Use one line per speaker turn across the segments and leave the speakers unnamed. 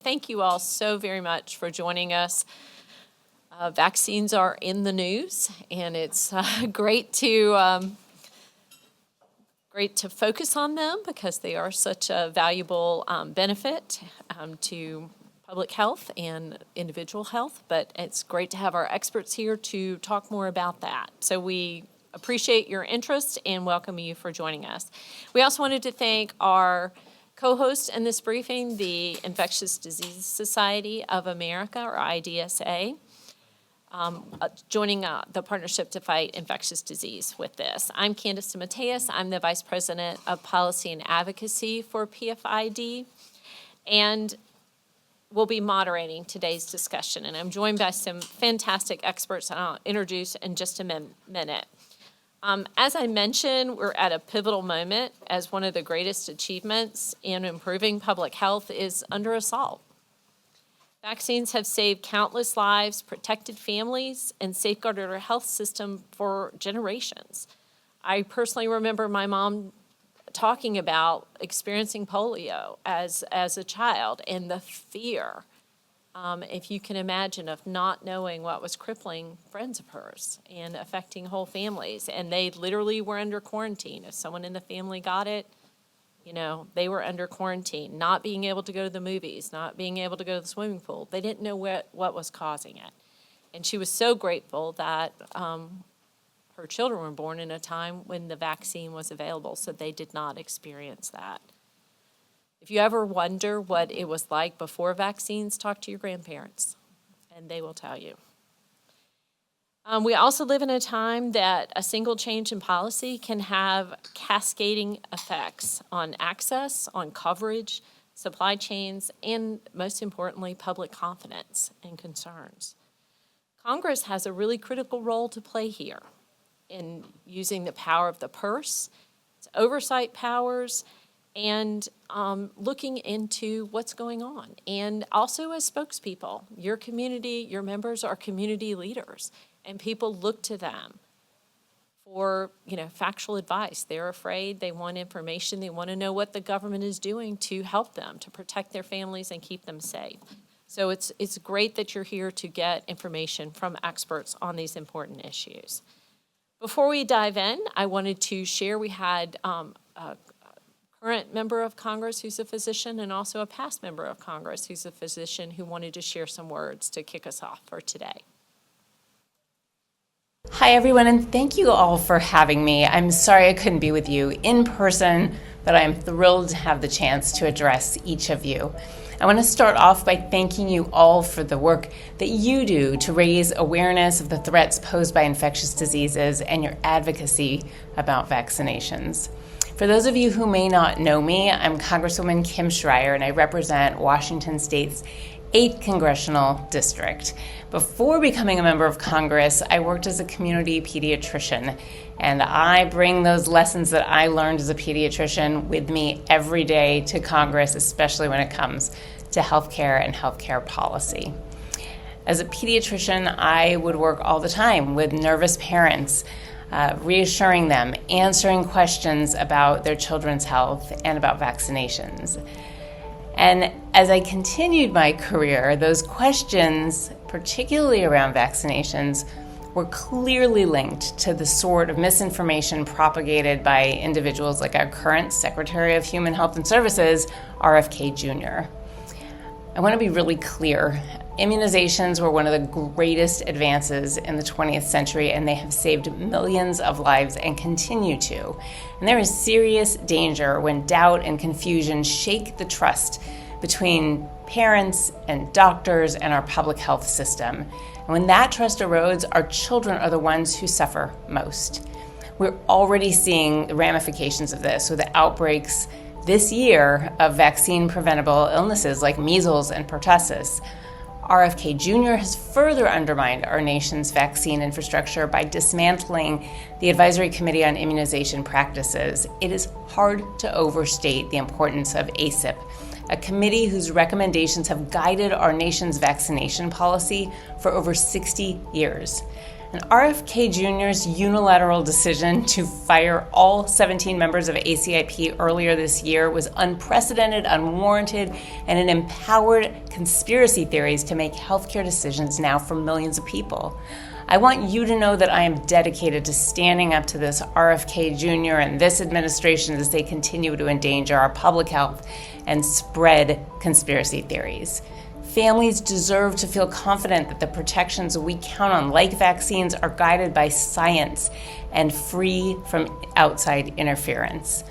thank you all so very much for joining us. Vaccines are in the news, and it's great to focus on them because they are such a valuable benefit to public health and individual health, but it's great to have our experts here to talk more about that. So we appreciate your interest and welcome you for joining us. We also wanted to thank our co-host in this briefing, the Infectious Disease Society of America, or IDSA, joining the Partnership to Fight Infectious Disease with this. I'm Candace DeMatteis. I'm the Vice President of Policy and Advocacy for PFID, and we'll be moderating today's discussion. And I'm joined by some fantastic experts I'll introduce in just a minute. As I mentioned, we're at a pivotal moment as one of the greatest achievements in improving public health is under assault. Vaccines have saved countless lives, protected families, and safeguarded our health system for generations. I personally remember my mom talking about experiencing polio as a child and the fear, if you can imagine, of not knowing what was crippling friends of hers and affecting whole families. And they literally were under quarantine. If someone in the family got it, they were under quarantine, not being able to go to the movies, not being able to go to the swimming pool. They didn't know what was causing it. And she was so grateful that her children were born in a time when the vaccine was available, so they did not experience that. If you ever wonder what it was like before vaccines, talk to your grandparents, and they will tell you. We also live in a time that a single change in policy can have cascading effects on access, on coverage, supply chains, and most importantly, public confidence and concerns. Congress has a really critical role to play here in using the power of the purse, its oversight powers, and looking into what's going on. And also as spokespeople, your community, your members are community leaders, and people look to them for factual advice. They're afraid, they want information, they want to know what the government is doing to help them, to protect their families and keep them safe. So it's great that you're here to get information from experts on these important issues. Before we dive in, I wanted to share we had a current member of Congress who's a physician and also a past member of Congress who's a physician who wanted to share some words to kick us off for today.
Hi, everyone, and thank you all for having me. I'm sorry I couldn't be with you in person, but I'm thrilled to have the chance to address each of you. I want to start off by thanking you all for the work that you do to raise awareness of the threats posed by infectious diseases and your advocacy about vaccinations. For those of you who may not know me, I'm Congresswoman Kim Schreier, and I represent Washington State's 8th Congressional District. Before becoming a member of Congress, I worked as a community pediatrician, and I bring those lessons that I learned as a pediatrician with me every day to Congress, especially when it comes to healthcare and healthcare policy. As a pediatrician, I would work all the time with nervous parents, reassuring them, answering questions about their children's health and about vaccinations. And as I continued my career, those questions, particularly around vaccinations, were clearly linked to the sort of misinformation propagated by individuals like our current Secretary of Human Health and Services, RFK Jr. I want to be really clear. Immunizations were one of the greatest advances in the 20th century, and they have saved millions of lives and continue to. And there is serious danger when doubt and confusion shake the trust between parents and doctors and our public health system. And when that trust erodes, our children are the ones who suffer most. We're already seeing the ramifications of this with the outbreaks this year of vaccine-preventable illnesses like measles and pertussis. RFK Jr. has further undermined our nation's vaccine infrastructure by dismantling the Advisory Committee on Immunization Practices. It is hard to overstate the importance of ACIP, a committee whose recommendations have guided our nation's vaccination policy for over 60 years. And RFK Jr.'s unilateral decision to fire all 17 members of ACIP earlier this year was unprecedented, unwarranted, and it empowered conspiracy theories to make healthcare decisions now for millions of people. I want you to know that I am dedicated to standing up to this RFK Jr. and this administration as they continue to endanger our public health and spread conspiracy theories. Families deserve to feel confident that the protections we count on, like vaccines, are guided by science and free from outside interference.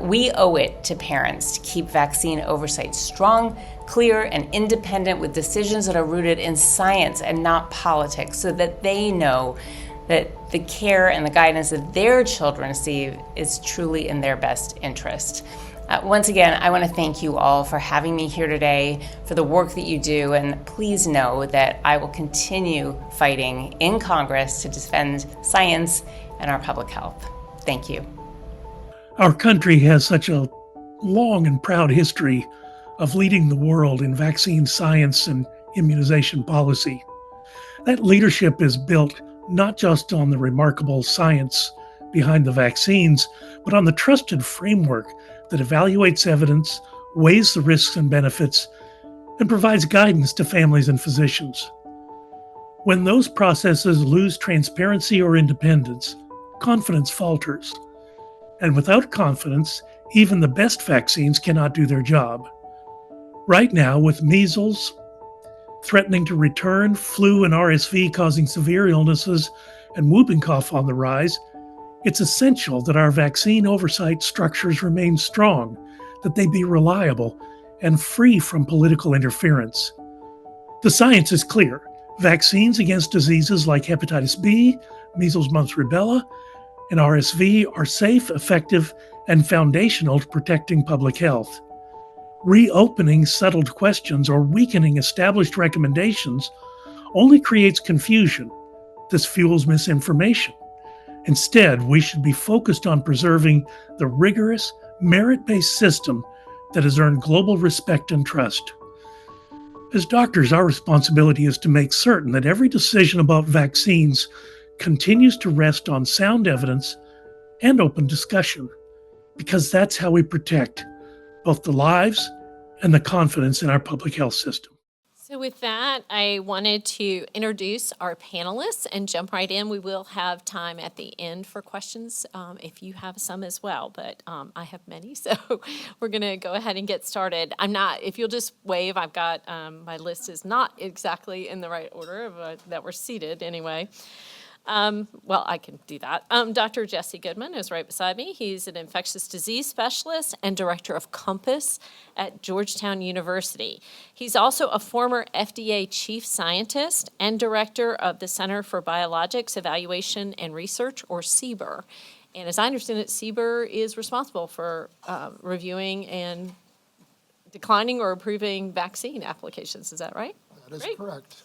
We owe it to parents to keep vaccine oversight strong, clear, and independent with decisions that are rooted in science and not politics, so that they know that the care and the guidance that their children receive is truly in their best interest. Once again, I want to thank you all for having me here today, for the work that you do, and please know that I will continue fighting in Congress to defend science and our public health. Thank you.
Our country has such a long and proud history of leading the world in vaccine science and immunization policy. That leadership is built not just on the remarkable science behind the vaccines, but on the trusted framework that evaluates evidence, weighs the risks and benefits, and provides guidance to families and physicians. When those processes lose transparency or independence, confidence falters. And without confidence, even the best vaccines cannot do their job. Right now, with measles threatening to return, flu and RSV causing severe illnesses, and whooping cough on the rise, it's essential that our vaccine oversight structures remain strong, that they be reliable and free from political interference. The science is clear. Vaccines against diseases like hepatitis B, measles, mumps, rubella, and RSV are safe, effective, and foundational to protecting public health. Reopening settled questions or weakening established recommendations only creates confusion. This fuels misinformation. Instead, we should be focused on preserving the rigorous, merit-based system that has earned global respect and trust. As doctors, our responsibility is to make certain that every decision about vaccines continues to rest on sound evidence and open discussion, because that's how we protect both the lives and the confidence in our public health system.
So with that, I wanted to introduce our panelists and jump right in. We will have time at the end for questions if you have some as well, but I have many, so we're going to go ahead and get started. If you'll just wave, I've got, my list is not exactly in the right order that we're seated anyway. Well, I can do that. Dr. Jesse Goodman is right beside me. He's an infectious disease specialist and director of COMPASS at Georgetown University. He's also a former FDA chief scientist and director of the Center for Biologics Evaluation and Research, or CBER. And as I understand it, CBER is responsible for reviewing and declining or approving vaccine applications. Is that right?
That is
Great.
correct.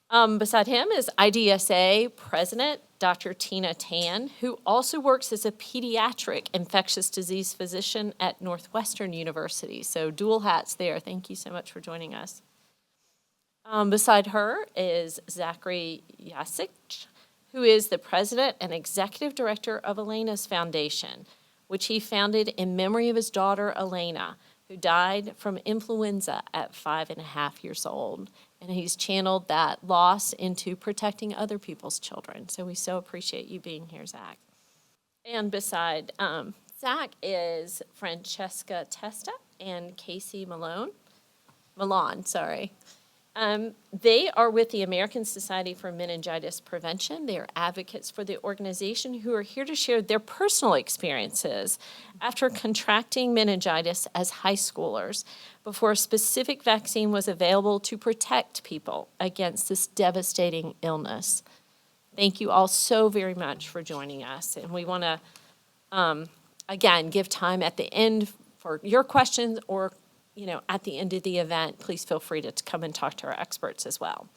Beside him is IDSA President Dr. Tina Tan, who also works as a pediatric infectious disease physician at Northwestern University. So dual hats there. Thank you so much for joining us. Beside her is Zachary Yasich, who is the President and Executive Director of Elena's Foundation, which he founded in memory of his daughter Elena, who died from influenza at 5.5 years old. And he's channeled that loss into protecting other people's children. So we so appreciate you being here, Zach. And beside Zach is Francesca Testa and Casey Milan. They are with the American Society for Meningitis Prevention. They are advocates for the organization who are here to share their personal experiences after contracting meningitis as high schoolers before a specific vaccine was available to protect people against this devastating illness. Thank you all so very much for joining us. And we want to, again, give time at the end for your questions, or at the end of the event, please feel free to come and talk to our experts as well.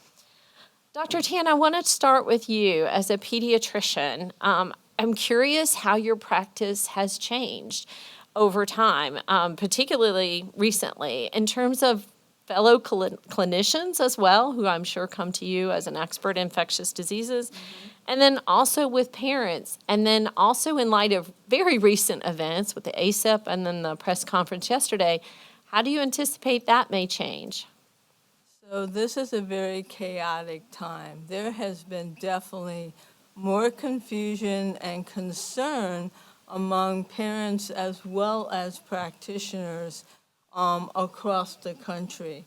Dr. Tan, I want to start with you as a pediatrician. I'm curious how your practice has changed over time, particularly recently, in terms of fellow clinicians as well, who I'm sure come to you as an expert in infectious diseases, and then also with parents, and then also in light of very recent events with the ACEP and then the press conference yesterday, how do you anticipate that may change?
So this is a very chaotic time. There has been definitely more confusion and concern among parents as well as practitioners across the country.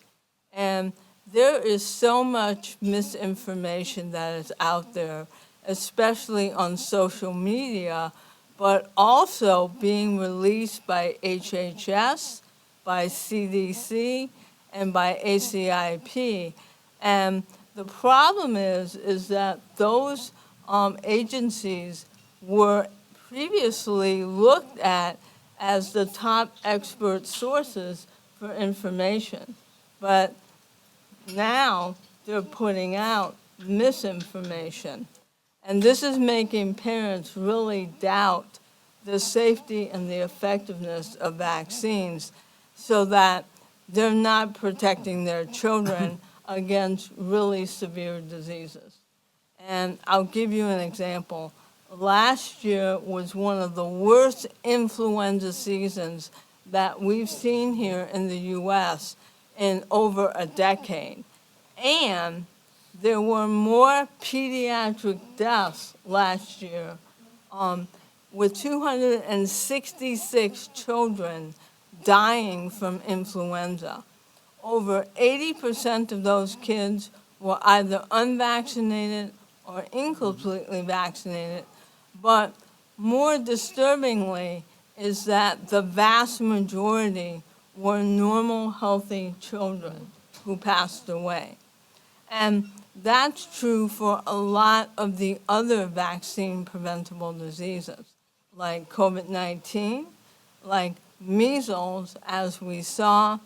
And there is so much misinformation that is out there, especially on social media, but also being released by HHS, by CDC, and by ACIP. And the problem is that those agencies were previously looked at as the top expert sources for information. But now they're putting out misinformation. And this is making parents really doubt the safety and the effectiveness of vaccines so that they're not protecting their children against really severe diseases. And I'll give you an example. Last year was one of the worst influenza seasons that we've seen here in the US in over a decade. And there were more pediatric deaths last year, with 266 children dying from influenza. Over 80% of those kids were either unvaccinated or incompletely vaccinated, but more disturbingly is that the vast majority were normal, healthy children who passed away. And that's true for a lot of the other vaccine-preventable diseases, like COVID-19, like measles, as we saw,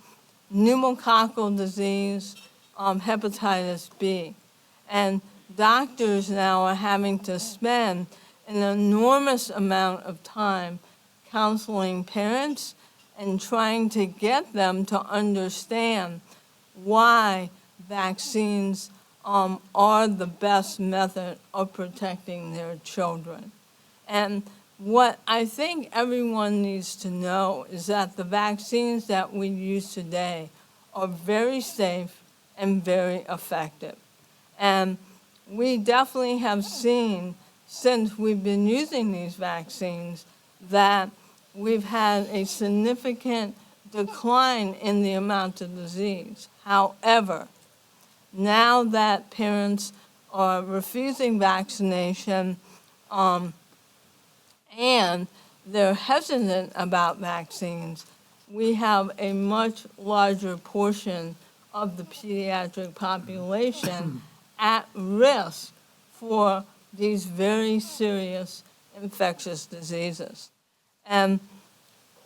pneumococcal disease, hepatitis B. And doctors now are having to spend an enormous amount of time counseling parents and trying to get them to understand why vaccines are the best method of protecting their children. And what I think everyone needs to know is that the vaccines that we use today are very safe and very effective. And we definitely have seen, since we've been using these vaccines, that we've had a significant decline in the amount of disease. However, now that parents are refusing vaccination and they're hesitant about vaccines, we have a much larger portion of the pediatric population at risk for these very serious infectious diseases. And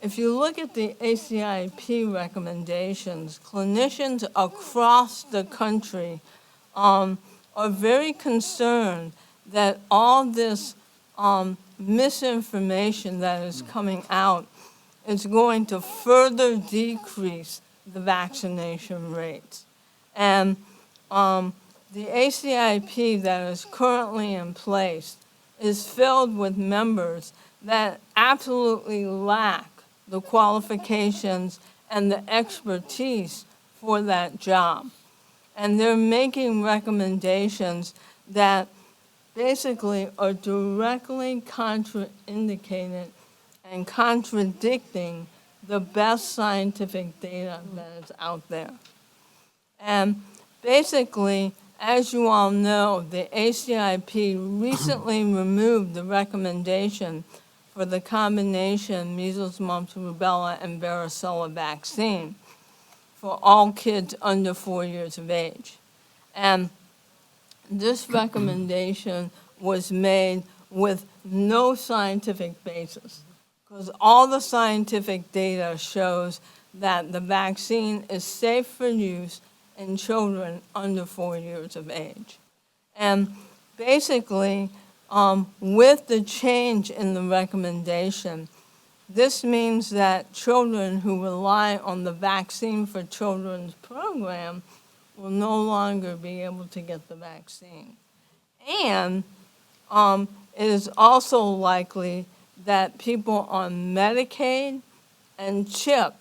if you look at the ACIP recommendations, clinicians across the country are very concerned that all this misinformation that is coming out is going to further decrease the vaccination rates. And the ACIP that is currently in place is filled with members that absolutely lack the qualifications and the expertise for that job. And they're making recommendations that basically are directly contraindicated and contradicting the best scientific data that is out there. And basically, as you all know, the ACIP recently removed the recommendation for the combination measles, mumps, rubella, and varicella vaccine for all kids under 4 years of age. And this recommendation was made with no scientific basis, because all the scientific data shows that the vaccine is safe for use in children under 4 years of age. And basically, with the change in the recommendation, this means that children who rely on the Vaccine for Children's program will no longer be able to get the vaccine. And it is also likely that people on Medicaid and CHIP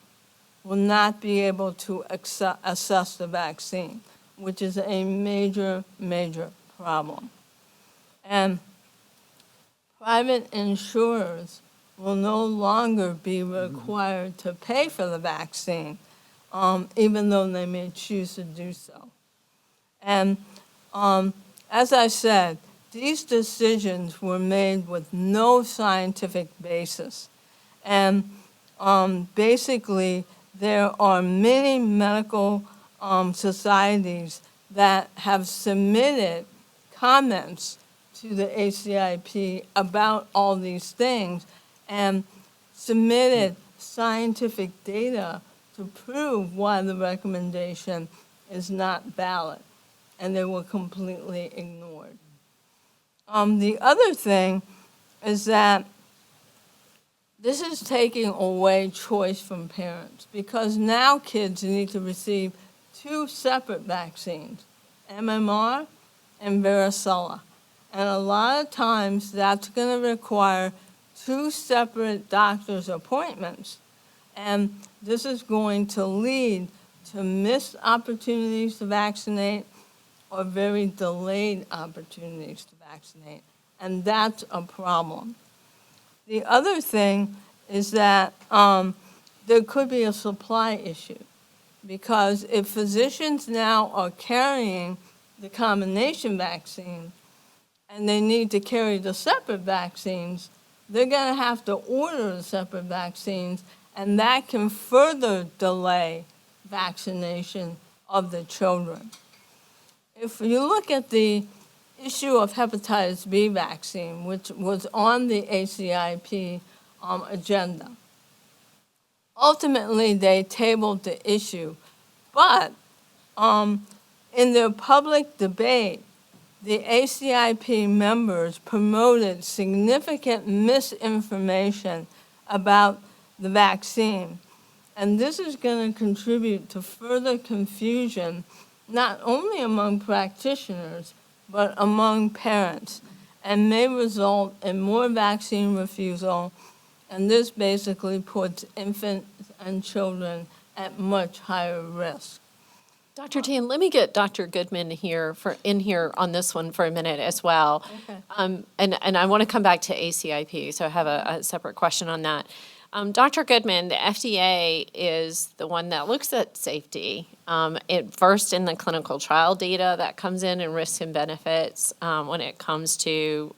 will not be able to assess the vaccine, which is a major, major problem. And private insurers will no longer be required to pay for the vaccine, even though they may choose to do so. And as I said, these decisions were made with no scientific basis. And basically, there are many medical societies that have submitted comments to the ACIP about all these things and submitted scientific data to prove why the recommendation is not valid, and they were completely ignored. The other thing is that this is taking away choice from parents, because now kids need to receive 2 separate vaccines, MMR and varicella. And a lot of times that's going to require 2 separate doctor's appointments. And this is going to lead to missed opportunities to vaccinate or very delayed opportunities to vaccinate. And that's a problem. The other thing is that there could be a supply issue, because if physicians now are carrying the combination vaccine and they need to carry the separate vaccines, they're going to have to order the separate vaccines, and that can further delay vaccination of the children. If you look at the issue of hepatitis B vaccine, which was on the ACIP agenda, ultimately they tabled the issue, but in their public debate, the ACIP members promoted significant misinformation about the vaccine. And this is going to contribute to further confusion, not only among practitioners, but among parents, and may result in more vaccine refusal. And this basically puts infants and children at much higher risk.
Dr. Tan, let me get Dr. Goodman in here on this one for a minute as well.
Okay.
And I want to come back to ACIP, so I have a separate question on that. Dr. Goodman, the FDA is the one that looks at safety. First in the clinical trial data that comes in and risks and benefits when it comes to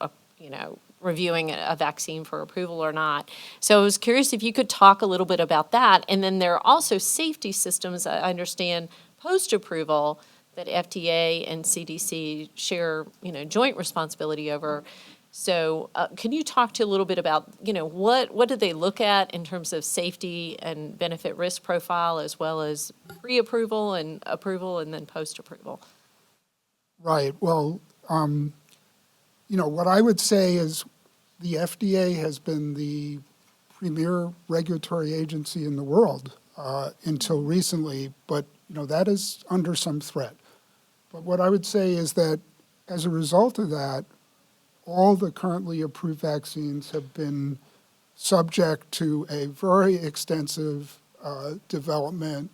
reviewing a vaccine for approval or not. So I was curious if you could talk a little bit about that. And then there are also safety systems, I understand, post-approval that FDA and CDC share, joint responsibility over. So can you talk to a little bit about, what do they look at in terms of safety and benefit risk profile, as well as pre-approval and approval and then post-approval?
Right. Well, what I would say is the FDA has been the premier regulatory agency in the world until recently, but that is under some threat. But what I would say is that as a result of that, all the currently approved vaccines have been subject to a very extensive development,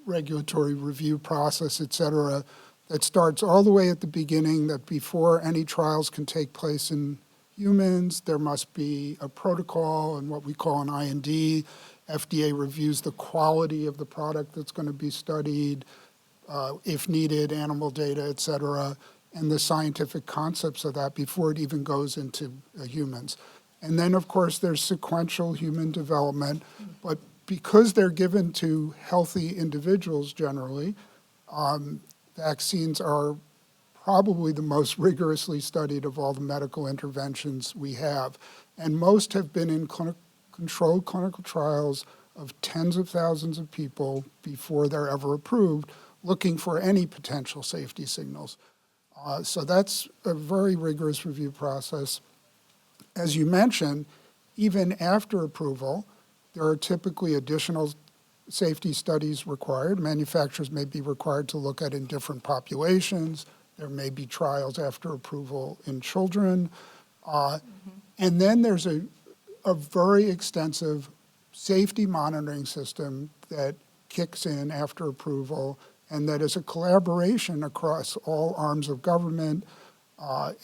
regulatory review process, et cetera, that starts all the way at the beginning, that before any trials can take place in humans, there must be a protocol and what we call an IND. FDA reviews the quality of the product that's going to be studied, if needed, animal data, et cetera, and the scientific concepts of that before it even goes into humans. And then, of course, there's sequential human development, but because they're given to healthy individuals generally, vaccines are probably the most rigorously studied of all the medical interventions we have. And most have been in controlled clinical trials of tens of thousands of people before they're ever approved, looking for any potential safety signals. So that's a very rigorous review process. As you mentioned, even after approval, there are typically additional safety studies required. Manufacturers may be required to look at in different populations. There may be trials after approval in children. And then there's a very extensive safety monitoring system that kicks in after approval, and that is a collaboration across all arms of government,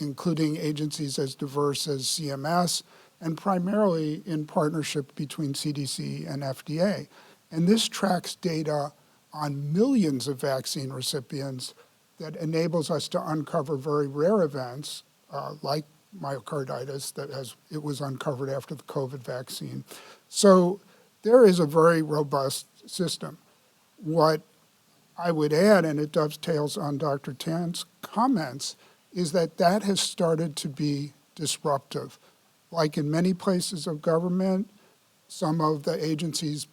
including agencies as diverse as CMS, and primarily in partnership between CDC and FDA. And this tracks data on millions of vaccine recipients that enables us to uncover very rare events, like myocarditis it was uncovered after the COVID vaccine. So there is a very robust system. What I would add, and it dovetails on Dr. Tan's comments, is that has started to be disruptive. Like in many places of government, some of the agency's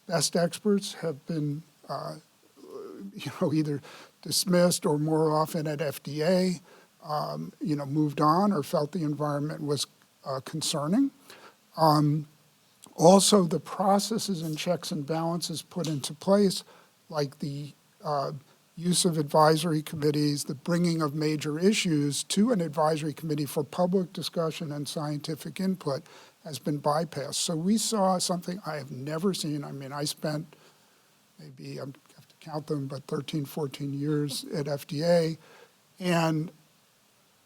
best experts have been either dismissed or more often at FDA, moved on or felt the environment was concerning. Also, the processes and checks and balances put into place, like the use of advisory committees, the bringing of major issues to an advisory committee for public discussion and scientific input, has been bypassed. So we saw something I have never seen. I mean, I spent maybe, I have to count them, but 13, 14 years at FDA, and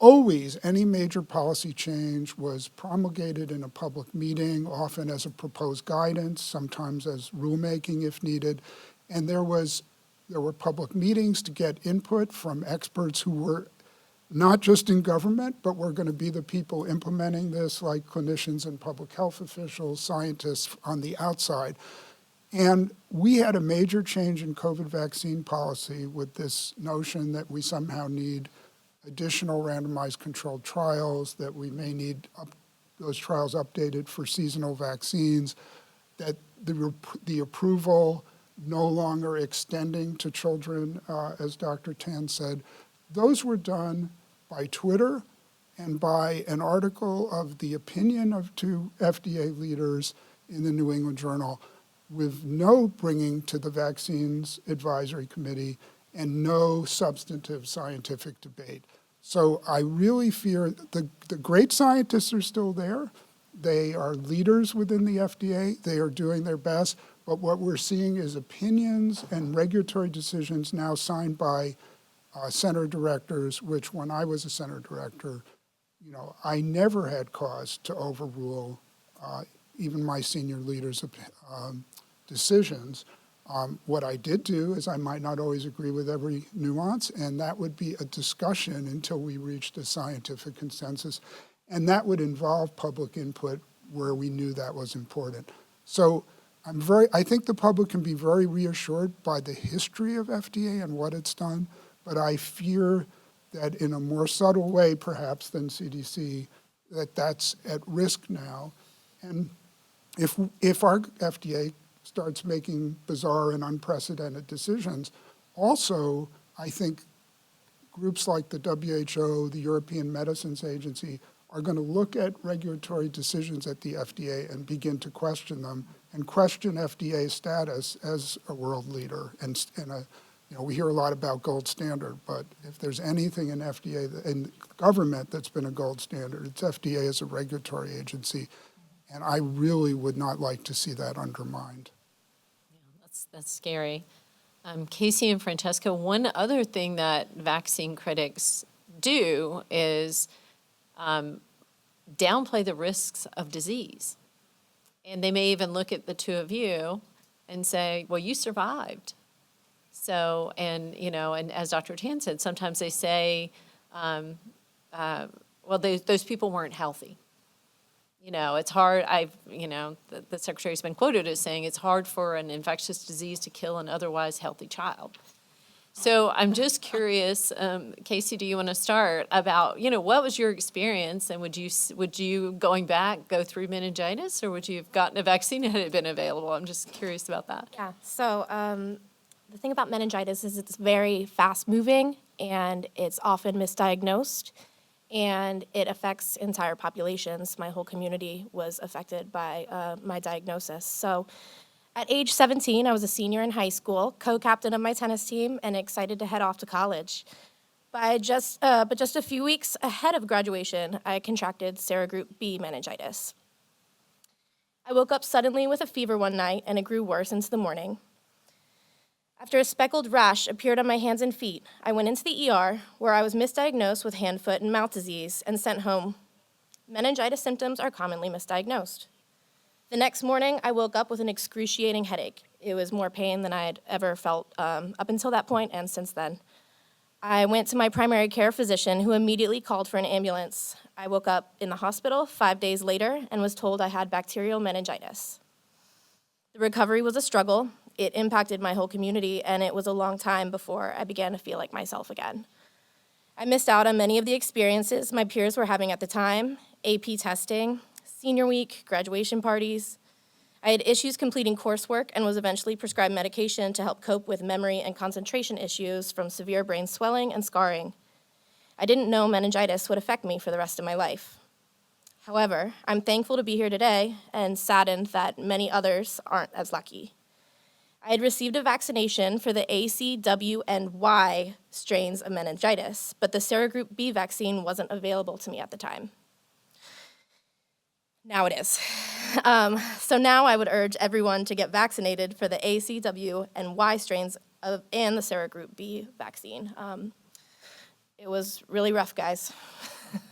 always any major policy change was promulgated in a public meeting, often as a proposed guidance, sometimes as rulemaking if needed. And there were public meetings to get input from experts who were not just in government, but were going to be the people implementing this, like clinicians and public health officials, scientists on the outside. And we had a major change in COVID vaccine policy with this notion that we somehow need additional randomized controlled trials, that we may need those trials updated for seasonal vaccines, that the approval no longer extending to children, as Dr. Tan said. Those were done by Twitter and by an article of the opinion of two FDA leaders in the New England Journal, with no bringing to the Vaccines Advisory Committee and no substantive scientific debate. So I really fear the great scientists are still there. They are leaders within the FDA. They are doing their best. But what we're seeing is opinions and regulatory decisions now signed by center directors, which when I was a center director, I never had cause to overrule even my senior leaders' decisions. What I did do is I might not always agree with every nuance, and that would be a discussion until we reached a scientific consensus, and that would involve public input where we knew that was important. So I think the public can be very reassured by the history of FDA and what it's done, but I fear that in a more subtle way, perhaps, than CDC, that's at risk now. And if our FDA starts making bizarre and unprecedented decisions, also, I think groups like the WHO, the European Medicines Agency, are going to look at regulatory decisions at the FDA and begin to question them and question FDA's status as a world leader. And we hear a lot about gold standard, but if there's anything in FDA, in government that's been a gold standard, it's FDA as a regulatory agency. And I really would not like to see that undermined.
That's scary. Casey and Francesca, one other thing that vaccine critics do is downplay the risks of disease. And they may even look at the two of you and say, well, you survived. So, and as Dr. Tan said, sometimes they say, well, those people weren't healthy. It's hard. The secretary's been quoted as saying it's hard for an infectious disease to kill an otherwise healthy child. So I'm just curious, Casey, do you want to start about, what was your experience, and would you going back go through meningitis, or would you have gotten a vaccine had it been available? I'm just curious about that.
Yeah. So the thing about meningitis is it's very fast moving and it's often misdiagnosed. and it affects entire populations. My whole community was affected by my diagnosis. So at age 17, I was a senior in high school, co-captain of my tennis team, and excited to head off to college. But just a few weeks ahead of graduation, I contracted serogroup B meningitis. I woke up suddenly with a fever one night, and it grew worse into the morning. After a speckled rash appeared on my hands and feet, I went into the ER, where I was misdiagnosed with hand, foot, and mouth disease and sent home. Meningitis symptoms are commonly misdiagnosed. The next morning, I woke up with an excruciating headache. It was more pain than I had ever felt up until that point and since then. I went to my primary care physician, who immediately called for an ambulance. I woke up in the hospital 5 days later and was told I had bacterial meningitis. The recovery was a struggle. It impacted my whole community, and it was a long time before I began to feel like myself again. I missed out on many of the experiences my peers were having at the time: AP testing, senior week, graduation parties. I had issues completing coursework and was eventually prescribed medication to help cope with memory and concentration issues from severe brain swelling and scarring. I didn't know meningitis would affect me for the rest of my life. However, I'm thankful to be here today and saddened that many others aren't as lucky. I had received a vaccination for the A, C, W, and Y strains of meningitis, but the serogroup B vaccine wasn't available to me at the time. Now it is. So now I would urge everyone to get vaccinated for the A, C, W, and Y strains and the serogroup B vaccine. It was really rough, guys.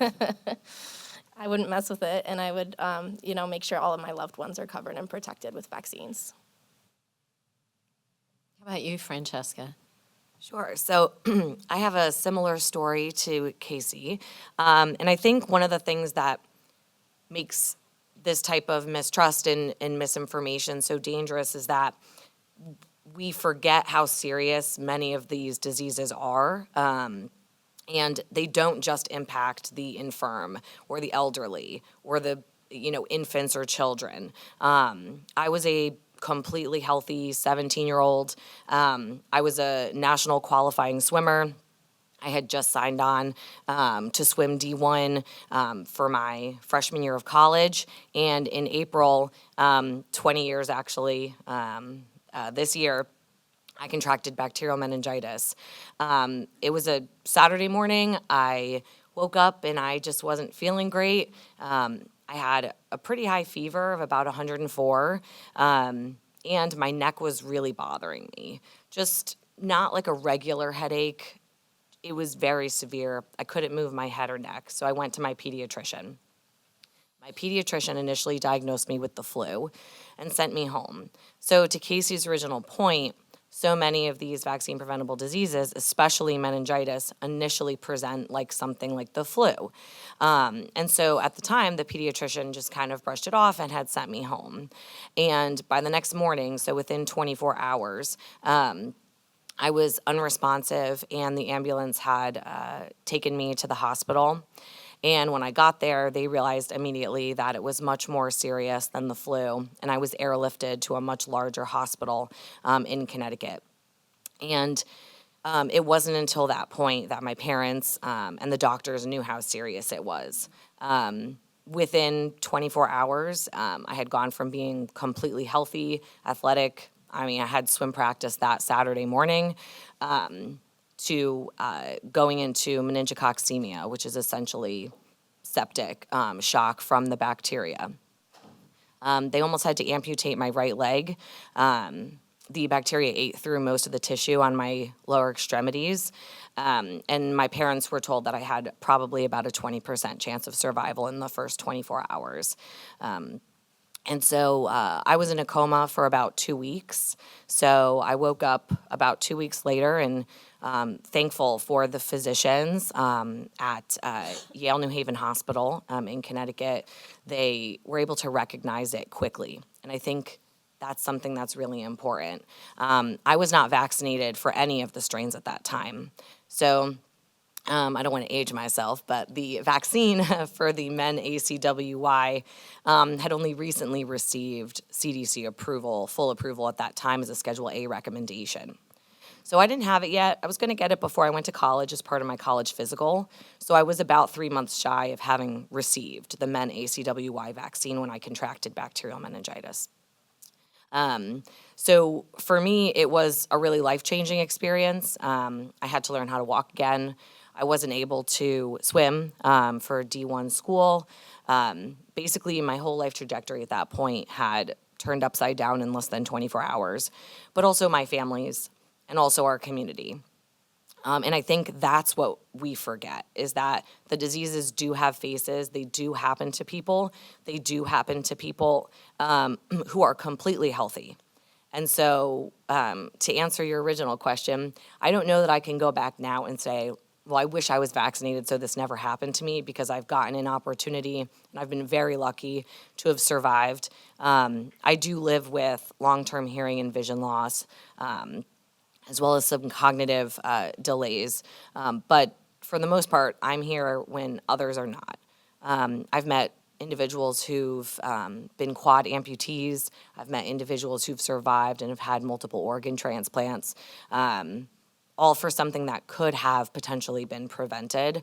I wouldn't mess with it, and I would, make sure all of my loved ones are covered and protected with vaccines.
How about you, Francesca?
Sure. So I have a similar story to Casey. And I think one of the things that makes this type of mistrust and misinformation so dangerous is that we forget how serious many of these diseases are. And they don't just impact the infirm or the elderly or the infants or children. I was a completely healthy 17-year-old. I was a national qualifying swimmer. I had just signed on to swim D1 for my freshman year of college. And in April, 20 years actually, this year, I contracted bacterial meningitis. It was a Saturday morning. I woke up and I just wasn't feeling great. I had a pretty high fever of about 104, and my neck was really bothering me. Just not like a regular headache. It was very severe. I couldn't move my head or neck, so I went to my pediatrician. My pediatrician initially diagnosed me with the flu and sent me home. So to Casey's original point, so many of these vaccine-preventable diseases, especially meningitis, initially present like something like the flu. And so at the time, the pediatrician just kind of brushed it off and had sent me home. And by the next morning, so within 24 hours, I was unresponsive, and the ambulance had taken me to the hospital. And when I got there, they realized immediately that it was much more serious than the flu, and I was airlifted to a much larger hospital in Connecticut. And it wasn't until that point that my parents and the doctors knew how serious it was. Within 24 hours, I had gone from being completely healthy, athletic. I had swim practice that Saturday morning, to going into meningococcemia, which is essentially septic shock from the bacteria. They almost had to amputate my right leg. The bacteria ate through most of the tissue on my lower extremities, and my parents were told that I had probably about a 20% chance of survival in the first 24 hours. And so I was in a coma for about 2 weeks. So I woke up about 2 weeks later, and thankful for the physicians at Yale New Haven Hospital in Connecticut. They were able to recognize it quickly. And I think that's something that's really important. I was not vaccinated for any of the strains at that time. So I don't want to age myself, but the vaccine for the ACWY had only recently received CDC approval, full approval at that time as a Schedule A recommendation. So I didn't have it yet. I was going to get it before I went to college as part of my college physical. So I was about 3 months shy of having received the men ACWY vaccine when I contracted bacterial meningitis. So for me, it was a really life-changing experience. I had to learn how to walk again. I wasn't able to swim for D1 school. Basically, my whole life trajectory at that point had turned upside down in less than 24 hours, but also my family's and also our community. And I think that's what we forget, is that the diseases do have faces. They do happen to people. They do happen to people who are completely healthy. And so to answer your original question, I don't know that I can go back now and say, well, I wish I was vaccinated so this never happened to me, because I've gotten an opportunity and I've been very lucky to have survived. I do live with long-term hearing and vision loss, as well as some cognitive delays. But for the most part, I'm here when others are not. I've met individuals who've been quad amputees. I've met individuals who've survived and have had multiple organ transplants, all for something that could have potentially been prevented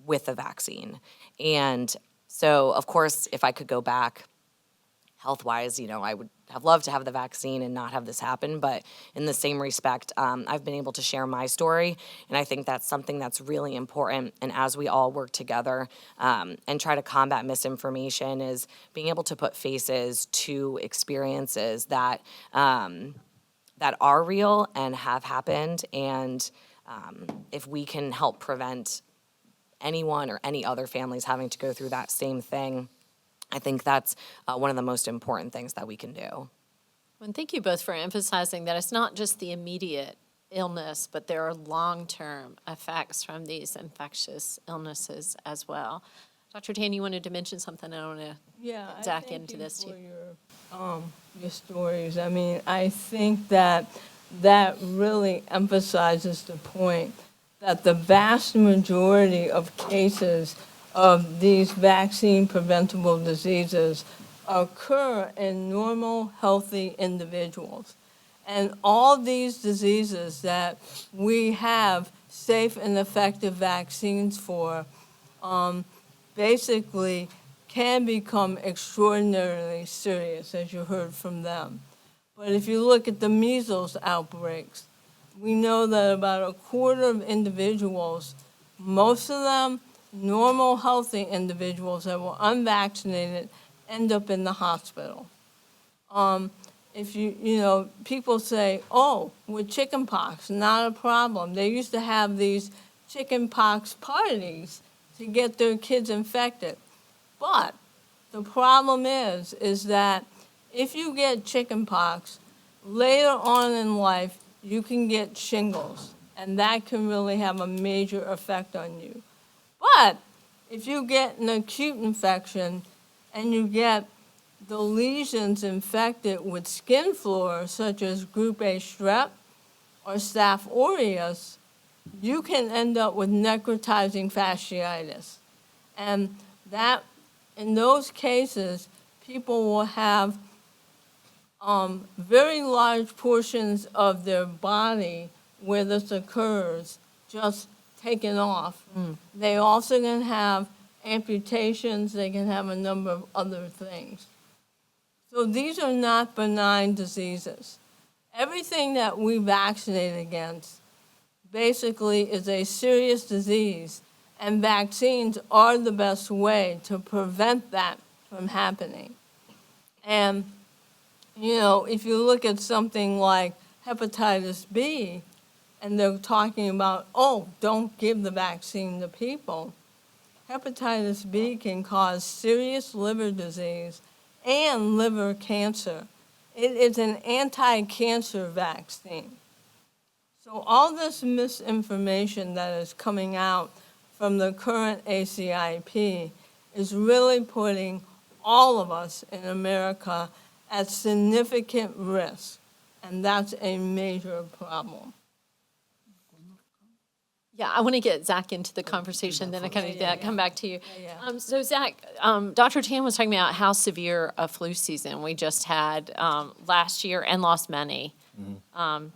with the vaccine. And so, of course, if I could go back, health-wise, I would have loved to have the vaccine and not have this happen. But in the same respect, I've been able to share my story, and I think that's something that's really important. And as we all work together and try to combat misinformation, is being able to put faces to experiences that that are real and have happened. And if we can help prevent anyone or any other families having to go through that same thing, I think that's one of the most important things that we can do.
And thank you both for emphasizing that it's not just the immediate illness, but there are long-term effects from these infectious illnesses as well. Dr. Tan, you wanted to mention something. I want to
Yeah,
Zach
I thank
into
you
this
for
too.
your stories. I mean, I think that really emphasizes the point that the vast majority of cases of these vaccine-preventable diseases occur in normal, healthy individuals. And all these diseases that we have safe and effective vaccines for basically can become extraordinarily serious, as you heard from them. But if you look at the measles outbreaks, we know that about a quarter of individuals, most of them normal, healthy individuals that were unvaccinated, end up in the hospital. If people say, oh, with chickenpox, not a problem. They used to have these chickenpox parties to get their kids infected. But the problem is that if you get chickenpox, later on in life, you can get shingles, and that can really have a major effect on you. But if you get an acute infection and you get the lesions infected with skin flora, such as group A strep or Staph aureus, you can end up with necrotizing fasciitis. And that, in those cases, people will have very large portions of their body where this occurs just taken off. They also can have amputations. They can have a number of other things. So these are not benign diseases. Everything that we vaccinate against basically is a serious disease, and vaccines are the best way to prevent that from happening. And, if you look at something like hepatitis B, and they're talking about, oh, don't give the vaccine to people. Hepatitis B can cause serious liver disease and liver cancer. It is an anti-cancer vaccine. So all this misinformation that is coming out from the current ACIP is really putting all of us in America at significant risk, and that's a major problem.
Yeah, I want to get Zach into the conversation, then I kind of come back to you.
Yeah.
So Zach, Dr. Tan was talking about how severe a flu season we just had last year and lost many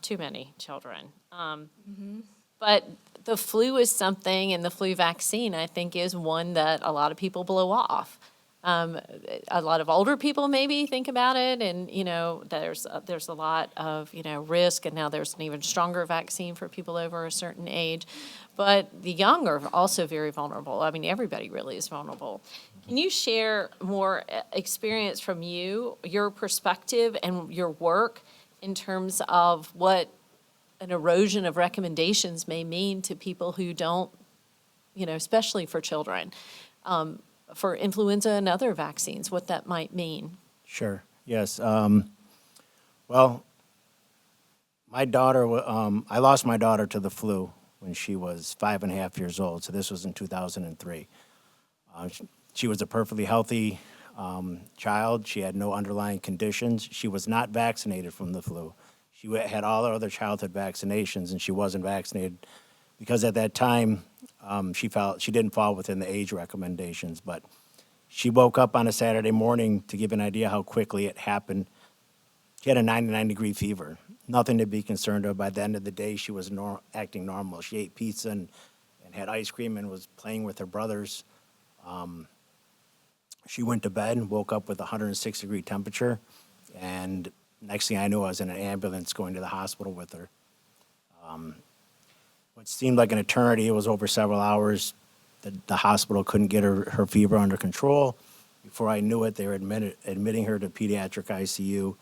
Too many children. But the flu is something, and the flu vaccine, I think, is one that a lot of people blow off. A lot of older people maybe think about it, and, you know, there's a lot of, you know, risk, and now there's an even stronger vaccine for people over a certain age. But the young are also very vulnerable. I mean, everybody really is vulnerable. Can you share more experience from you, your perspective and your work in terms of what an erosion of recommendations may mean to people who don't, you know, especially for children, for influenza and other vaccines, what that might mean?
Sure. Yes. Well, my daughter, I lost my daughter to the flu when she was 5.5 years old. So this was in 2003. She was a perfectly healthy child. She had no underlying conditions. She was not vaccinated from the flu. She had all her other childhood vaccinations, and she wasn't vaccinated because at that time she didn't fall within the age recommendations. But she woke up on a Saturday morning, to give an idea how quickly it happened. She had a 99-degree fever. Nothing to be concerned of. By the end of the day, she was acting normal. She ate pizza and had ice cream and was playing with her brothers. She went to bed and woke up with a 106-degree temperature. And next thing I knew, I was in an ambulance going to the hospital with her. What seemed like an eternity, it was over several hours. The hospital couldn't get her fever under control. Before I knew it, they were admitting her to pediatric ICU.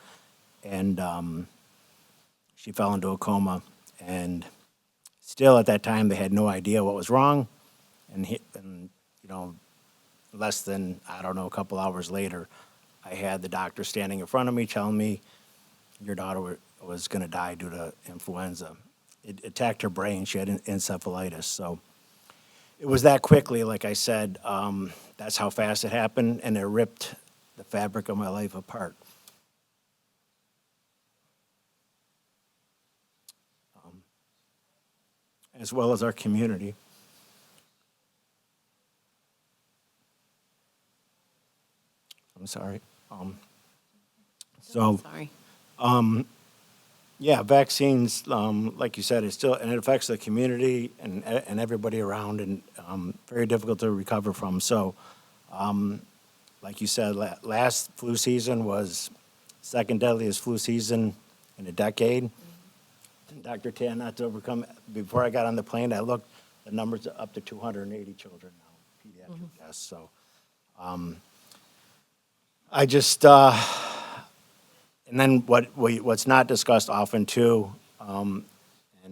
And she fell into a coma. And still at that time, they had no idea what was wrong. And you know, less than, I don't know, a couple hours later, I had the doctor standing in front of me telling me, your daughter was going to die due to influenza. It attacked her brain. She had encephalitis. So it was that quickly, like I said. That's how fast it happened, and it ripped the fabric of my life apart. As well as our community. I'm sorry.
Sorry.
Yeah, vaccines, like you said, it affects the community and everybody around, and very difficult to recover from. So, like you said, last flu season was second deadliest flu season in a decade. And Dr. Tan, not to overcome, before I got on the plane, I looked, the numbers are up to 280 children now, pediatric deaths. So, I just, and then what's not discussed often too, and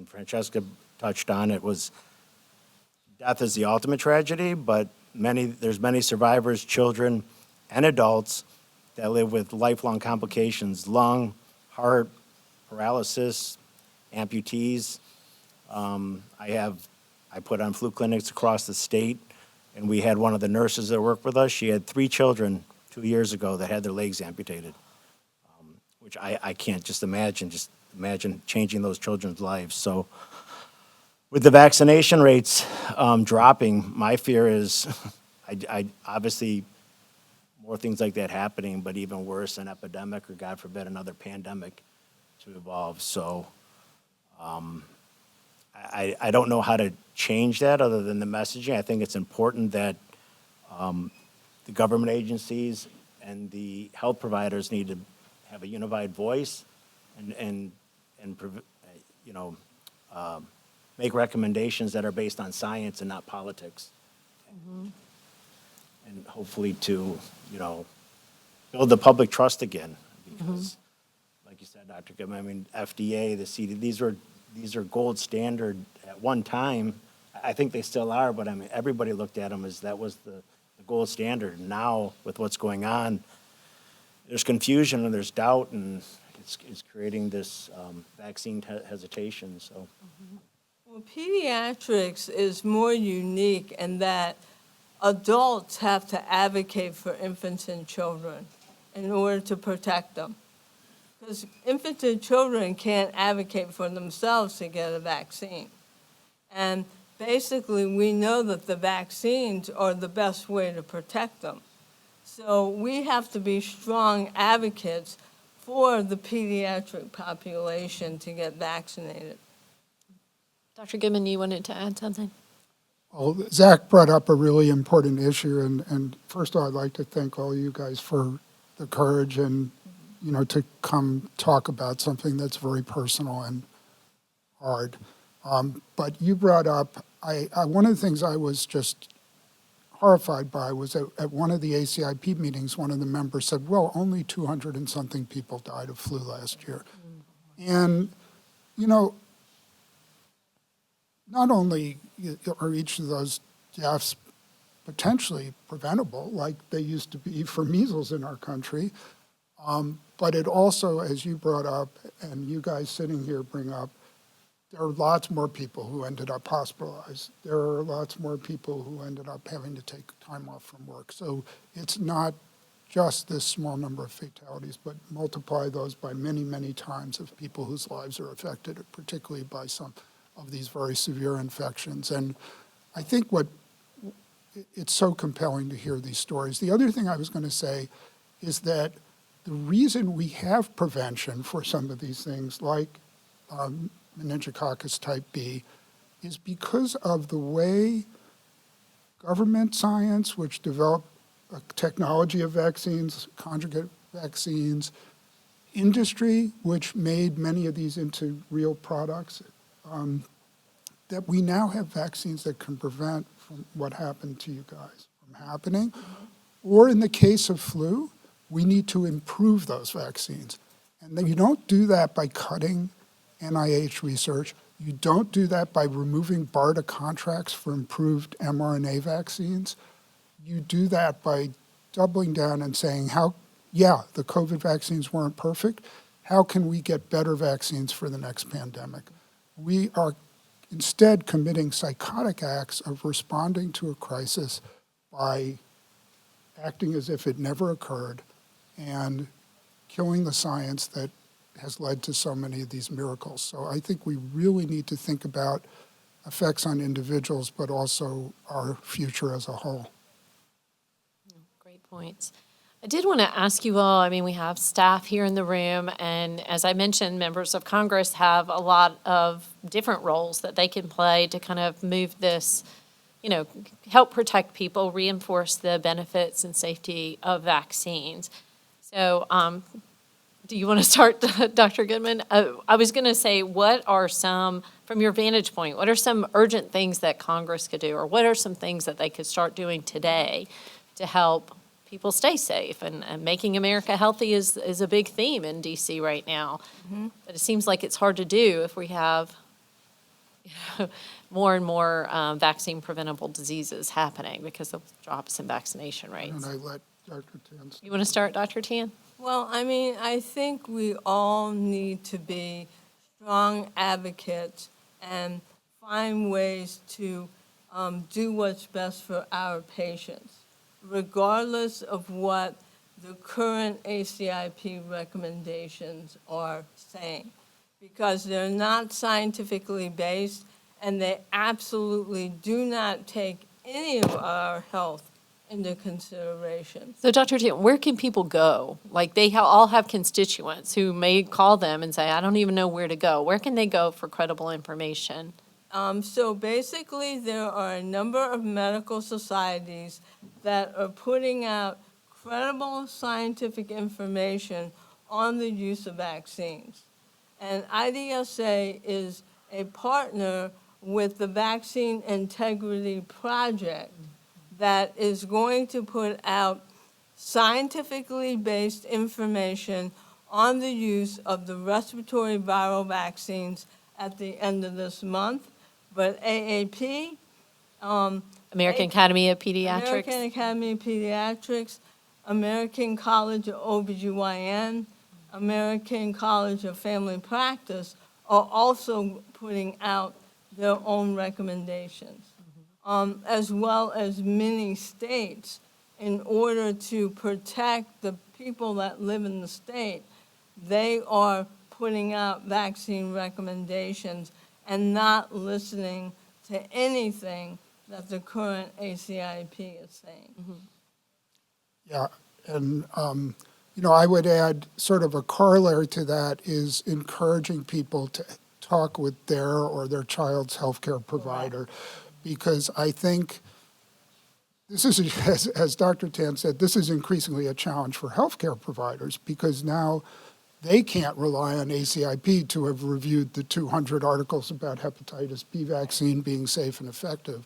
Francesca touched on it, was death is the ultimate tragedy, but there's many survivors, children and adults, that live with lifelong complications, lung, heart, paralysis, amputees. I put on flu clinics across the state, and we had one of the nurses that worked with us. She had 3 children 2 years ago that had their legs amputated, which I can't just imagine changing those children's lives. So with the vaccination rates dropping, my fear is I obviously more things like that happening, but even worse, an epidemic or, God forbid, another pandemic to evolve. So I don't know how to change that other than the messaging. I think it's important that the government agencies and the health providers need to have a unified voice and you know, make recommendations that are based on science and not politics. Mm-hmm. And hopefully to, you know, build the public trust again, because like you said, Dr. Kim, I mean, FDA, the CD, these are gold standard at one time. I think they still are, but I mean, everybody looked at them as that was the gold standard. Now, with what's going on, there's confusion and there's doubt, and it's creating this vaccine hesitation. So,
Well, pediatrics is more unique in that adults have to advocate for infants and children in order to protect them. Because infants and children can't advocate for themselves to get a vaccine. And basically, we know that the vaccines are the best way to protect them. So we have to be strong advocates for the pediatric population to get vaccinated.
Dr. Goodman, you wanted to add something?
Well, Zach brought up a really important issue, and first of all, I'd like to thank all you guys for the courage and, to come talk about something that's very personal and hard. But you brought up, one of the things I was just horrified by was at one of the ACIP meetings, one of the members said, well, only 200 and something people died of flu last year. And, not only are each of those deaths potentially preventable, like they used to be for measles in our country, but it also, as you brought up, and you guys sitting here bring up, there are lots more people who ended up hospitalized. There are lots more people who ended up having to take time off from work. So it's not just this small number of fatalities, but multiply those by many, many times of people whose lives are affected, particularly by some of these very severe infections. And I think it's so compelling to hear these stories. The other thing I was going to say is that the reason we have prevention for some of these things, like meningococcus type B, is because of the way government science, which developed a technology of vaccines, conjugate vaccines, industry, which made many of these into real products, that we now have vaccines that can prevent from what happened to you guys from happening. Or in the case of flu, we need to improve those vaccines. And then you don't do that by cutting NIH research. You don't do that by removing BARDA contracts for improved mRNA vaccines. You do that by doubling down and saying, the COVID vaccines weren't perfect. How can we get better vaccines for the next pandemic? We are instead committing psychotic acts of responding to a crisis by acting as if it never occurred and killing the science that has led to so many of these miracles. So I think we really need to think about effects on individuals, but also our future as a whole.
Great points. I did want to ask you all, we have staff here in the room, and as I mentioned, members of Congress have a lot of different roles that they can play to kind of move this, help protect people, reinforce the benefits and safety of vaccines. So do you want to start, Dr. Goodman? I was going to say, what are some, from your vantage point, what are some urgent things that Congress could do, or what are some things that they could start doing today to help people stay safe? And making America healthy is a big theme in D.C. right now. Mm-hmm. But it seems like it's hard to do if we have more and more vaccine-preventable diseases happening because of drops in vaccination rates.
And I let Dr. Tan start.
You want to start, Dr. Tan?
Well, I think we all need to be strong advocates and find ways to do what's best for our patients, regardless of what the current ACIP recommendations are saying, because they're not scientifically based and they absolutely do not take any of our health into consideration.
So, Dr. Tan, where can people go? Like, they all have constituents who may call them and say, I don't even know where to go. Where can they go for credible information?
So basically, there are a number of medical societies that are putting out credible scientific information on the use of vaccines. And IDSA is a partner with the Vaccine Integrity Project that is going to put out scientifically based information on the use of the respiratory viral vaccines at the end of this month. But AAP,
American Academy of Pediatrics?
American Academy of Pediatrics, American College of OBGYN, American College of Family Practice are also putting out their own recommendations, as well as many states, in order to protect the people that live in the state. They are putting out vaccine recommendations and not listening to anything that the current ACIP is saying.
Yeah, and I would add sort of a corollary to that is encouraging people to talk with their or their child's healthcare provider, because I think this is, as Dr. Tan said, this is increasingly a challenge for healthcare providers, because now they can't rely on ACIP to have reviewed the 200 articles about hepatitis B vaccine being safe and effective.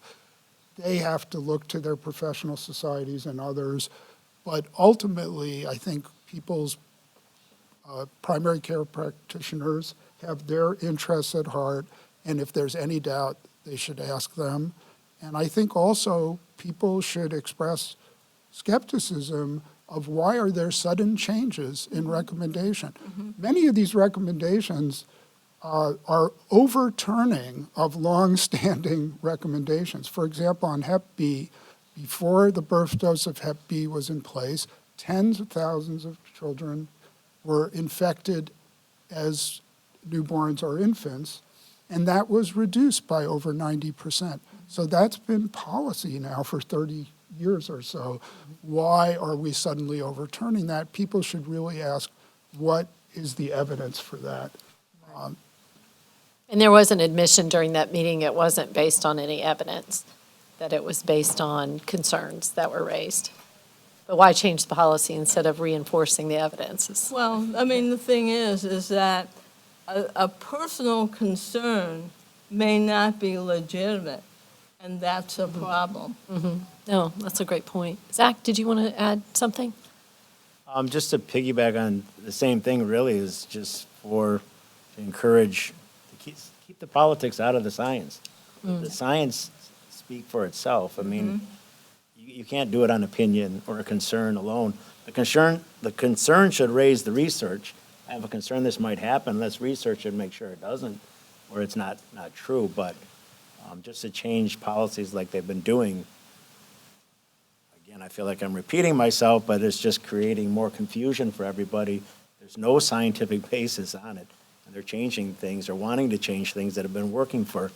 They have to look to their professional societies and others. But ultimately, I think people's primary care practitioners have their interests at heart, and if there's any doubt, they should ask them. And I think also people should express skepticism of why are there sudden changes in recommendation. Many of these recommendations are overturning of long-standing recommendations. For example, on Hep B, before the birth dose of Hep B was in place, tens of thousands of children were infected as newborns or infants, and that was reduced by over 90%. So that's been policy now for 30 years or so. Why are we suddenly overturning that? People should really ask, what is the evidence for that?
And there was an admission during that meeting, it wasn't based on any evidence, that it was based on concerns that were raised. But why change the policy instead of reinforcing the evidence?
Well, I mean, the thing is that a personal concern may not be legitimate, and that's a problem.
No, that's a great point. Zach, did you want to add something?
Just to piggyback on the same thing, really, is just to encourage, to keep the politics out of the science. The science speak for itself. I mean, you can't do it on opinion or a concern alone. The concern should raise the research. I have a concern this might happen. Let's research it and make sure it doesn't, or it's not true. But just to change policies like they've been doing, again, I feel like I'm repeating myself, but it's just creating more confusion for everybody. There's no scientific basis on it, and they're changing things or wanting to change things that have been working for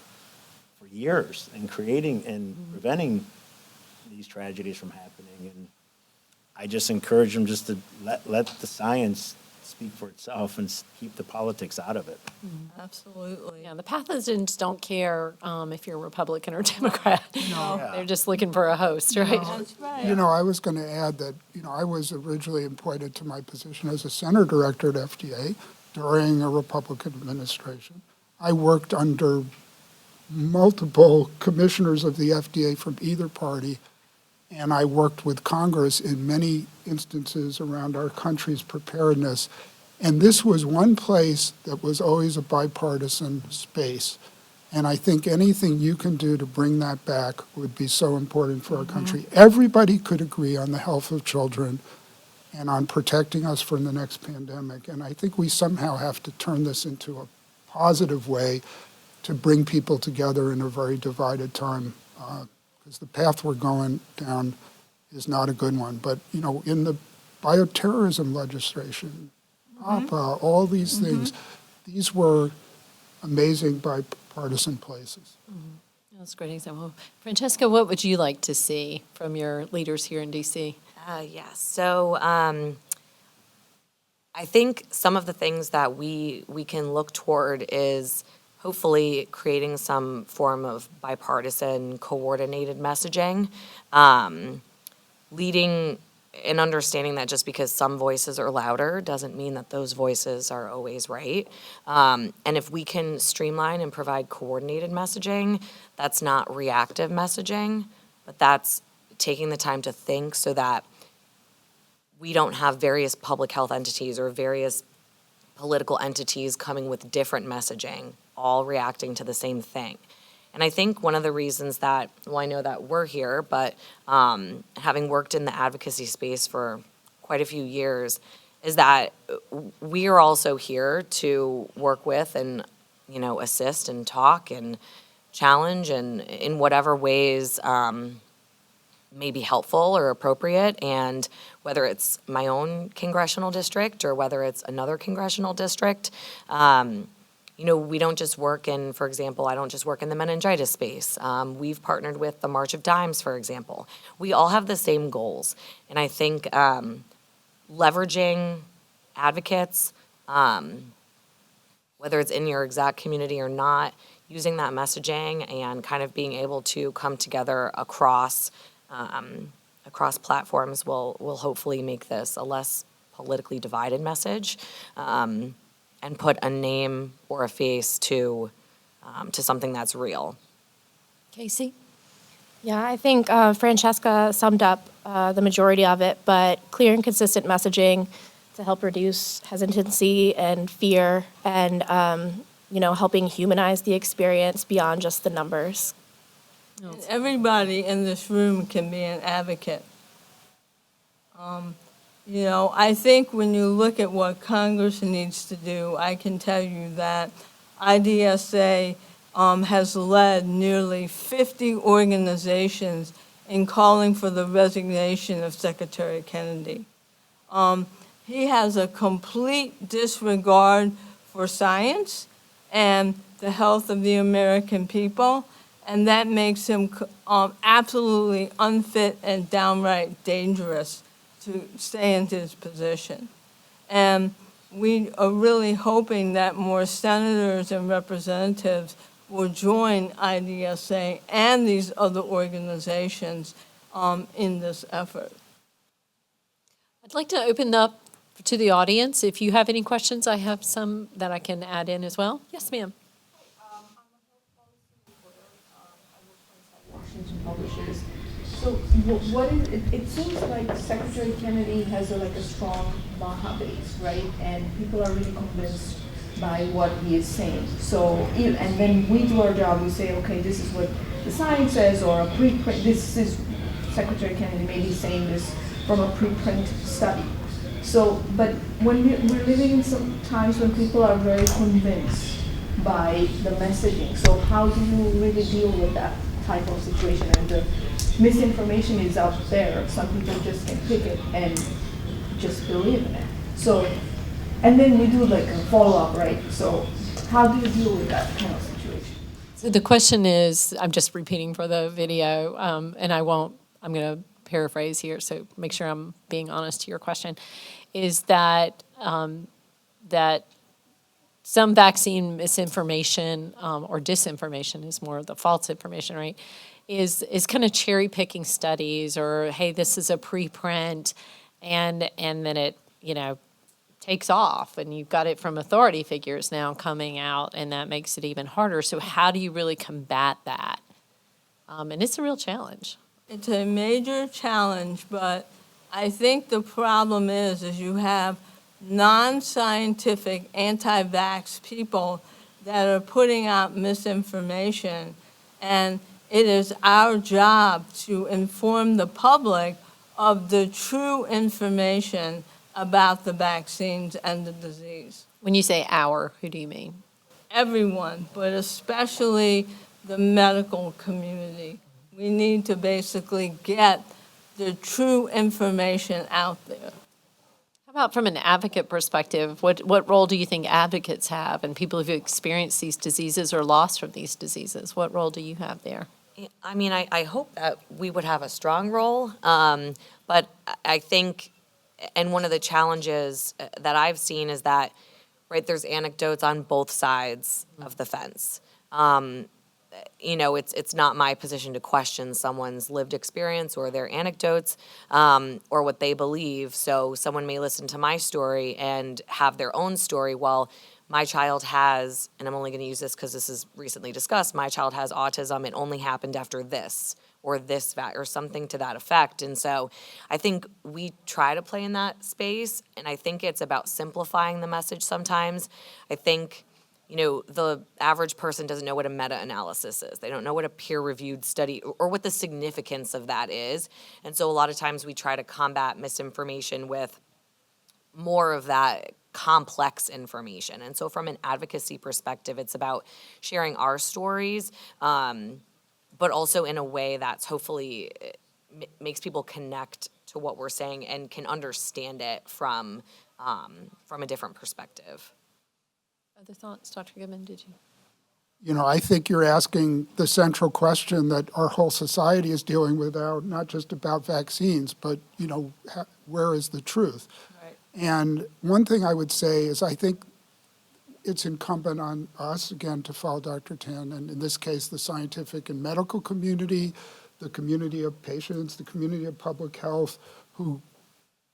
years and creating and preventing these tragedies from happening. And I just encourage them just to let the science speak for itself and keep the politics out of it.
Absolutely.
Yeah, the pathogens don't care if you're Republican or Democrat.
No.
They're just looking for a host, right?
That's right.
I was going to add that, I was originally appointed to my position as a center director at FDA during a Republican administration. I worked under multiple commissioners of the FDA from either party, and I worked with Congress in many instances around our country's preparedness. And this was one place that was always a bipartisan space. And I think anything you can do to bring that back would be so important for our country. Everybody could agree on the health of children and on protecting us from the next pandemic. And I think we somehow have to turn this into a positive way to bring people together in a very divided time, because the path we're going down is not a good one. But, in the bioterrorism legislation, APA, all these things, these were amazing bipartisan places.
That's a great example. Francesca, what would you like to see from your leaders here in DC?
Yes. So I think some of the things that we can look toward is hopefully creating some form of bipartisan coordinated messaging, leading and understanding that just because some voices are louder doesn't mean that those voices are always right. And if we can streamline and provide coordinated messaging, that's not reactive messaging, but that's taking the time to think so that we don't have various public health entities or various political entities coming with different messaging, all reacting to the same thing. And I think one of the reasons that, well, I know that we're here, but having worked in the advocacy space for quite a few years, is that we are also here to work with and, assist and talk and challenge and in whatever ways may be helpful or appropriate. And whether it's my own congressional district or whether it's another congressional district, we don't just work in, for example, I don't just work in the meningitis space. We've partnered with the March of Dimes, for example. We all have the same goals. And I think leveraging advocates, whether it's in your exact community or not, using that messaging and kind of being able to come together across platforms will hopefully make this a less politically divided message, and put a name or a face to something that's real.
Casey?
Yeah, I think Francesca summed up the majority of it, but clear and consistent messaging to help reduce hesitancy and fear and, helping humanize the experience beyond just the numbers.
And everybody in this room can be an advocate. I think when you look at what Congress needs to do, I can tell you that IDSA has led nearly 50 organizations in calling for the resignation of Secretary Kennedy. He has a complete disregard for science and the health of the American people, and that makes him absolutely unfit and downright dangerous to stay in his position. And we are really hoping that more senators and representatives will join IDSA and these other organizations in this effort.
I'd like to open up to the audience. If you have any questions, I have some that I can add in as well. Yes, ma'am.
Washington publishers. So what is it? It seems like Secretary Kennedy has a strong Baja base, right? And people are really convinced by what he is saying. So and then we do our job. We say, okay, this is what the science says, or a preprint. This is Secretary Kennedy maybe saying this from a preprint study. So, but when we're living in some times when people are very convinced by the messaging. So how do you really deal with that type of situation? And the misinformation is out there. Some people just can pick it and just believe in it. So, and then we do like a follow-up, right? So how do you deal with that kind of situation?
So the question is, I'm just repeating for the video, and I'm going to paraphrase here, so make sure I'm being honest to your question, is that that some vaccine misinformation or disinformation is more the false information, right? Is kind of cherry picking studies, or hey, this is a preprint, and then it takes off, and you've got it from authority figures now coming out, and that makes it even harder. So how do you really combat that? And it's a real challenge.
It's a major challenge, but I think the problem is you have non-scientific anti-vax people that are putting out misinformation, and it is our job to inform the public of the true information about the vaccines and the disease.
When you say our, who do you mean?
Everyone, but especially the medical community. We need to basically get the true information out there.
How about from an advocate perspective? What role do you think advocates have, and people who've experienced these diseases or lost from these diseases? What role do you have there?
I mean, I hope that we would have a strong role, but I think, and one of the challenges that I've seen is that, right, there's anecdotes on both sides of the fence. It's not my position to question someone's lived experience or their anecdotes, or what they believe. So someone may listen to my story and have their own story. Well, my child has, and I'm only going to use this because this is recently discussed, my child has autism. It only happened after this, or this, or something to that effect. And so I think we try to play in that space, and I think it's about simplifying the message sometimes. I think the average person doesn't know what a meta-analysis is. They don't know what a peer-reviewed study or what the significance of that is. And so a lot of times we try to combat misinformation with more of that complex information. And so from an advocacy perspective, it's about sharing our stories, but also in a way that's hopefully makes people connect to what we're saying and can understand it from a different perspective.
Other thoughts, Dr. Goodman, did you?
I think you're asking the central question that our whole society is dealing with now, not just about vaccines, but, where is the truth? And one thing I would say is I think it's incumbent on us, again, to follow Dr. Tan, and in this case, the scientific and medical community, the community of patients, the community of public health, who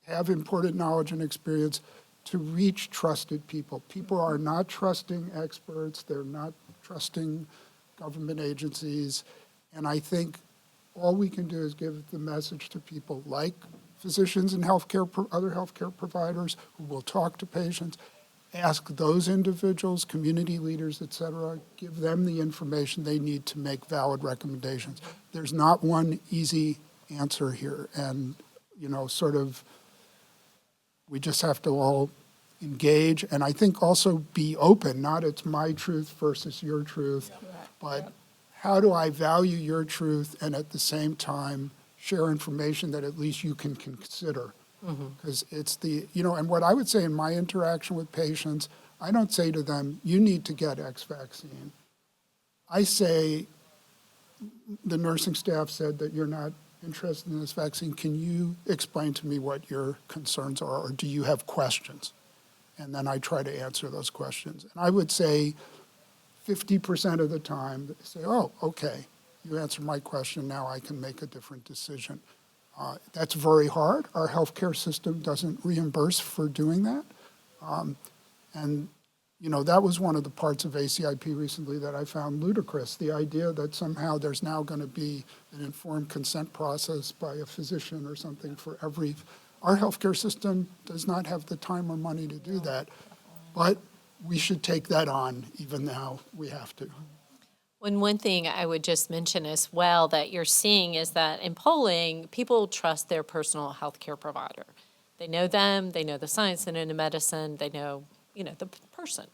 have important knowledge and experience, to reach trusted people. People are not trusting experts, they're not trusting government agencies, and I think all we can do is give the message to people like physicians and other healthcare providers who will talk to patients, ask those individuals, community leaders, et cetera, give them the information they need to make valid recommendations. There's not one easy answer here, and, sort of, we just have to all engage, and I think also be open, not it's my truth versus your truth, but how do I value your truth and at the same time share information that at least you can consider? Because it's and what I would say in my interaction with patients, I don't say to them, you need to get X vaccine. I say, the nursing staff said that you're not interested in this vaccine. Can you explain to me what your concerns are, or do you have questions? And then I try to answer those questions. And I would say 50% of the time, they say, oh, okay, you answered my question, now I can make a different decision. That's very hard. Our healthcare system doesn't reimburse for doing that. And that was one of the parts of ACIP recently that I found ludicrous, the idea that somehow there's now going to be an informed consent process by a physician or something for every. Our healthcare system does not have the time or money to do that, but we should take that on even now we have to.
One thing I would just mention as well that you're seeing is that in polling, people trust their personal health care provider. They know them, they know the science, they know the medicine, they know, the person,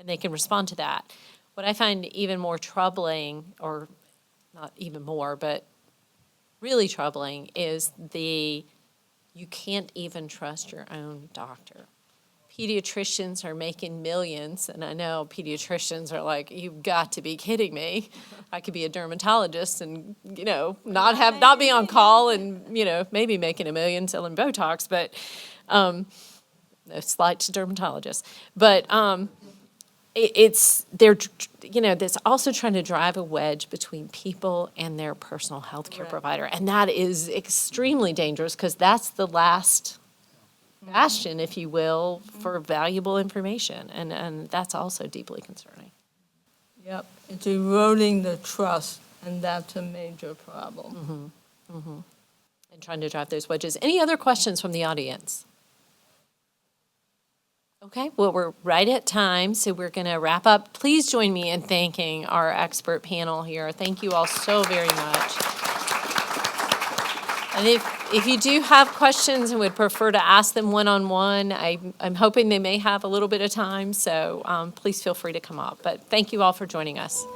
and they can respond to that. What I find even more troubling, or not even more, but really troubling, is you can't even trust your own doctor. Pediatricians are making millions, and I know pediatricians are like, you've got to be kidding me. I could be a dermatologist and, not be on call and, maybe making $1 million selling Botox, but no slight to dermatologists. But that's also trying to drive a wedge between people and their personal health care provider. And that is extremely dangerous because that's the last bastion, if you will, for valuable information. And that's also deeply concerning.
Yep, it's eroding the trust, and that's a major problem.
And trying to drive those wedges. Any other questions from the audience? Okay, well, we're right at time, so we're going to wrap up. Please join me in thanking our expert panel here. Thank you all so very much. And if you do have questions and would prefer to ask them one-on-one, I'm hoping they may have a little bit of time, so please feel free to come up. But thank you all for joining us.